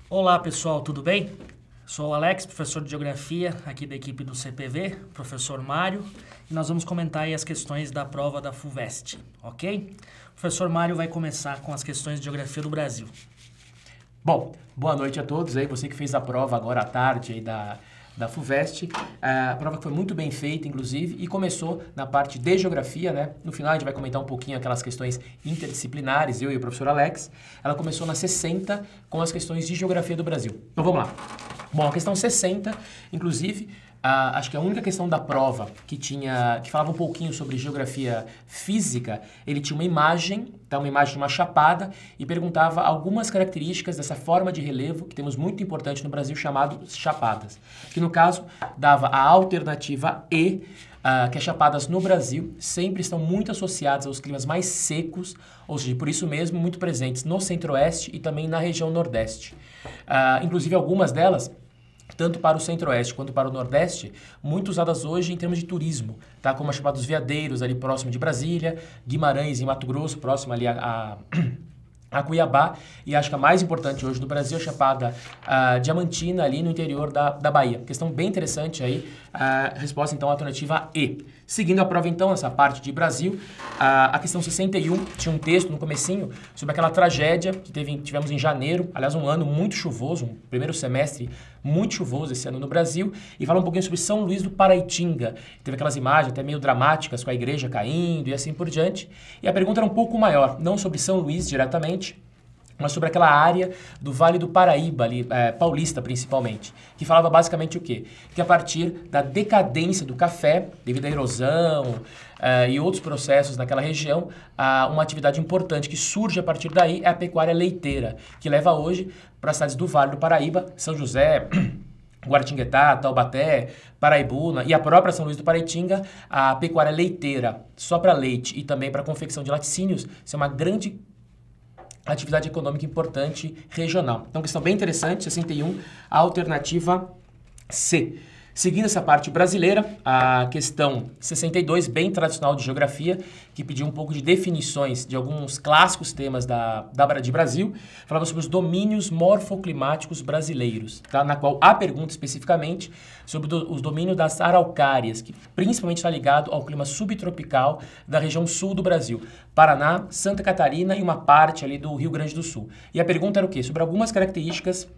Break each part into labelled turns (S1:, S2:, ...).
S1: Olá pessoal, tudo bem? Sou o Alex, professor de Geografia aqui da equipe do CPV, professor Mário, e nós vamos comentar aí as questões da prova da FUVEST, ok? O professor Mário vai começar com as questões de Geografia do Brasil.
S2: Bom, boa noite a todos aí, você que fez a prova agora à tarde aí da FUVEST. A prova que foi muito bem feita, inclusive, e começou na parte de Geografia, né? No final a gente vai comentar um pouquinho aquelas questões interdisciplinares, eu e o professor Alex. Ela começou na 60 com as questões de Geografia do Brasil. Então vamos lá. Bom, a questão 60, inclusive, acho que a única questão da prova que falava um pouquinho sobre geografia física, ele tinha uma imagem, tá? Uma imagem de uma chapada, e perguntava algumas características dessa forma de relevo que temos muito importante no Brasil, chamado chapadas. Que no caso dava a alternativa E, que as chapadas no Brasil sempre estão muito associadas aos climas mais secos, ou seja, por isso mesmo, muito presentes no centro-oeste e também na região nordeste. Inclusive algumas delas, tanto para o centro-oeste quanto para o nordeste, muito usadas hoje em termos de turismo, tá? Como a Chapada dos Veadeiros, ali próximo de Brasília, Guimarães, em Mato Grosso, próximo ali a Cuiabá, e acho que a mais importante hoje do Brasil é a Chapada Diamantina, ali no interior da Bahia. Questão bem interessante aí, resposta então alternativa E. Seguindo a prova então, essa parte de Brasil, a questão 61 tinha um texto no comecinho sobre aquela tragédia que tivemos em janeiro, aliás um ano muito chuvoso, um primeiro semestre muito chuvoso esse ano no Brasil, e fala um pouquinho sobre São Luís do Paraitinga. Teve aquelas imagens até meio dramáticas com a igreja caindo e assim por diante. E a pergunta era um pouco maior, não sobre São Luís diretamente, mas sobre aquela área do Vale do Paraíba, ali, paulista principalmente, que falava basicamente o quê? Que a partir da decadência do café, devido à erosão e outros processos naquela região, uma atividade importante que surge a partir daí é a pecuária leiteira, que leva hoje para as cidades do Vale do Paraíba, São José, Guaratinguetá, Taubaté, Paraibuna e a própria São Luís do Paraitinga, a pecuária leiteira, só para leite e também para confecção de laticínios, isso é uma grande atividade econômica importante regional. Então, questão bem interessante, 61, a alternativa C. Seguindo essa parte brasileira, a questão 62, bem tradicional de geografia, que pediu um pouco de definições de alguns clássicos temas de Brasil, falava sobre os domínios morfoclimáticos brasileiros, tá? Na qual a pergunta especificamente sobre os domínios das araucárias, que principalmente está ligado ao clima subtropical da região sul do Brasil, Paraná, Santa Catarina e uma parte ali do Rio Grande do Sul. E a pergunta era o quê? Sobre algumas características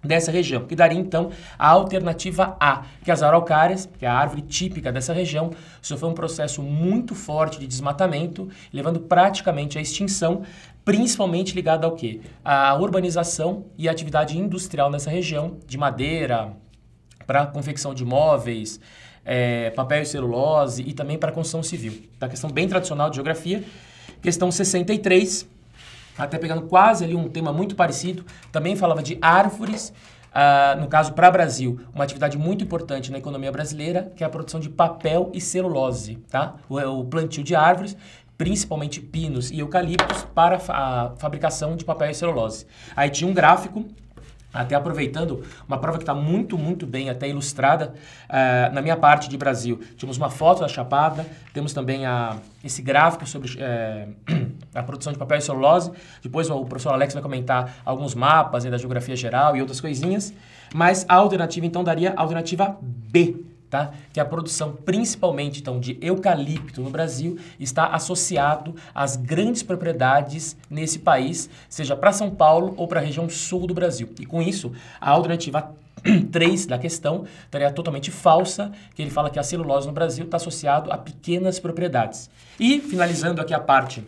S2: dessa região, que daria então a alternativa A, que as araucárias, que é a árvore típica dessa região, sofreu um processo muito forte de desmatamento, levando praticamente à extinção, principalmente ligado ao quê? A urbanização e a atividade industrial nessa região, de madeira, para confecção de móveis, papel e celulose e também para construção civil. Tá? Questão bem tradicional de geografia. Questão 63, até pegando quase ali um tema muito parecido, também falava de árvores, no caso para o Brasil, uma atividade muito importante na economia brasileira, que é a produção de papel e celulose, tá? O plantio de árvores, principalmente pinos e eucaliptos, para a fabricação de papel e celulose. Aí tinha um gráfico, até aproveitando, uma prova que está muito, muito bem até ilustrada, na minha parte de Brasil. Tínhamos uma foto da chapada, temos também esse gráfico sobre a produção de papel e celulose. Depois o professor Alex vai comentar alguns mapas da geografia geral e outras coisinhas. Mas a alternativa, então, daria a alternativa B, tá? Que a produção, principalmente, então, de eucalipto no Brasil está associado às grandes propriedades nesse país, seja para São Paulo ou para a região sul do Brasil. E com isso, a alternativa 3 da questão estaria totalmente falsa, que ele fala que a celulose no Brasil está associado a pequenas propriedades. E, finalizando aqui a parte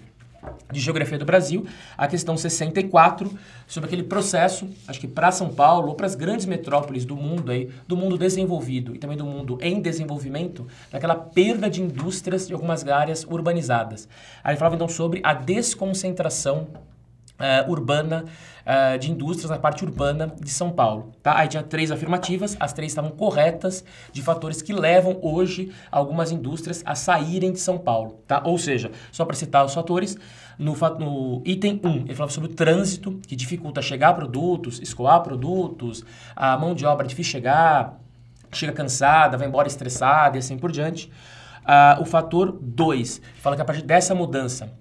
S2: de Geografia do Brasil, a questão 64, sobre aquele processo, acho que para São Paulo ou para as grandes metrópoles do mundo, do mundo desenvolvido e também do mundo em desenvolvimento, daquela perda de indústrias de algumas áreas urbanizadas. Aí ele falava então sobre a desconcentração urbana, de indústrias na parte urbana de São Paulo. Tá? Aí tinha 3 afirmativas, as 3 estavam corretas, de fatores que levam hoje algumas indústrias a saírem de São Paulo. Tá? Ou seja, só para citar os fatores, no item 1, ele falava sobre o trânsito, que dificulta chegar a produtos, escoar produtos, a mão de obra é difícil chegar, chega cansada, vai embora estressada e assim por diante. O fator 2, fala que a partir dessa mudança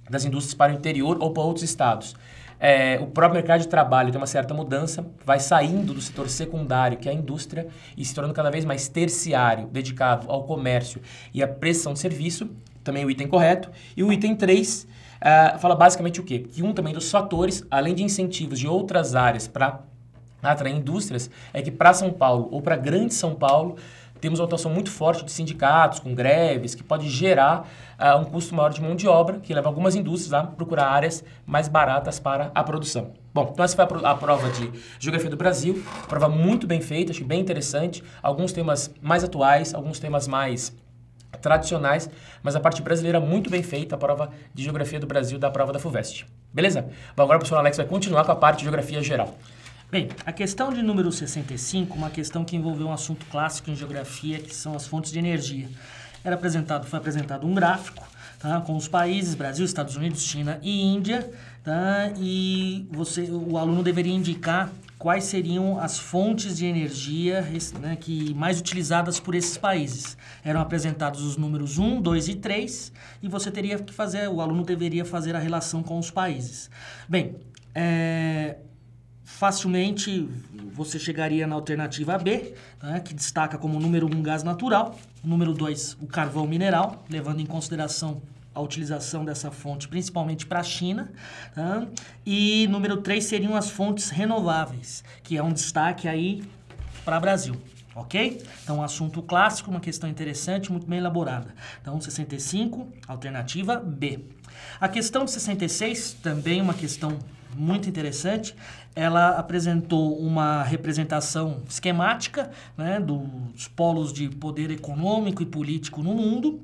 S2: das indústrias para o interior ou para outros estados, o próprio mercado de trabalho tem uma certa mudança, vai saindo do setor secundário, que é a indústria, e se tornando cada vez mais terciário, dedicado ao comércio e à prestação de serviço, também o item correto. E o item 3 fala basicamente o quê? Que um também dos fatores, além de incentivos de outras áreas para atrair indústrias, é que para São Paulo ou para Grande São Paulo, temos uma atuação muito forte de sindicatos, com greves, que pode gerar um custo maior de mão de obra, que leva algumas indústrias a procurar áreas mais baratas para a produção. Bom, então essa foi a prova de Geografia do Brasil, prova muito bem feita, achei bem interessante, alguns temas mais atuais, alguns temas mais tradicionais, mas a parte brasileira muito bem feita, a prova de Geografia do Brasil da prova da FUVEST. Beleza? Bom, agora o professor Alex vai continuar com a parte de Geografia Geral.
S1: Bem, a questão de número 65, uma questão que envolveu um assunto clássico em geografia, que são as fontes de energia. Foi apresentado um gráfico, tá, com os países, Brasil, Estados Unidos, China e Índia, tá, e o aluno deveria indicar quais seriam as fontes de energia, né, que mais utilizadas por esses países. Eram apresentados os números 1, 2 e 3, e o aluno deveria fazer a relação com os países. Bem, facilmente você chegaria na alternativa B, né, que destaca como número 1 gás natural, número 2 o carvão mineral, levando em consideração a utilização dessa fonte principalmente para a China, tá? E número 3 seriam as fontes renováveis, que é um destaque aí para o Brasil. Ok? Então, um assunto clássico, uma questão interessante, muito bem elaborada. Então, 65, alternativa B. A questão de 66, também uma questão muito interessante, ela apresentou uma representação esquemática, né, dos polos de poder econômico e político no mundo.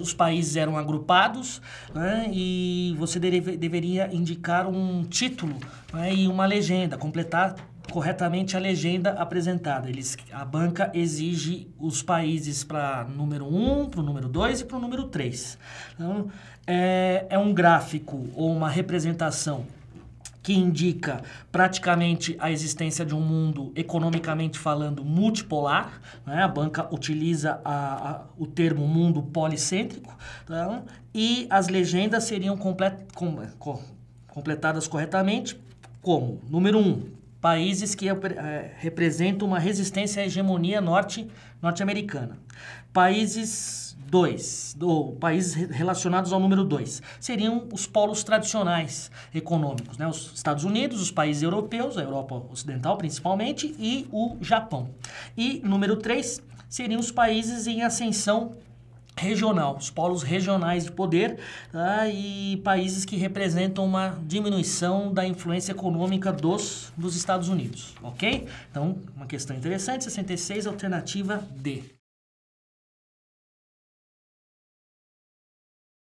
S1: Os países eram agrupados, né, e você deveria indicar um título, né, e uma legenda, completar corretamente a legenda apresentada. A banca exige os países para número 1, para o número 2 e para o número 3. Então, é um gráfico ou uma representação que indica praticamente a existência de um mundo, economicamente falando, multipolar, né? A banca utiliza o termo mundo policêntrico, tá? E as legendas seriam completadas corretamente como, número 1, países que representam uma resistência à hegemonia norte-americana. Países relacionados ao número 2 seriam os polos tradicionais econômicos, né? Os Estados Unidos, os países europeus, a Europa Ocidental principalmente, e o Japão. E número 3 seriam os países em ascensão regional, os polos regionais de poder, tá? E países que representam uma diminuição da influência econômica dos Estados Unidos, ok? Então, uma questão interessante, 66, alternativa D.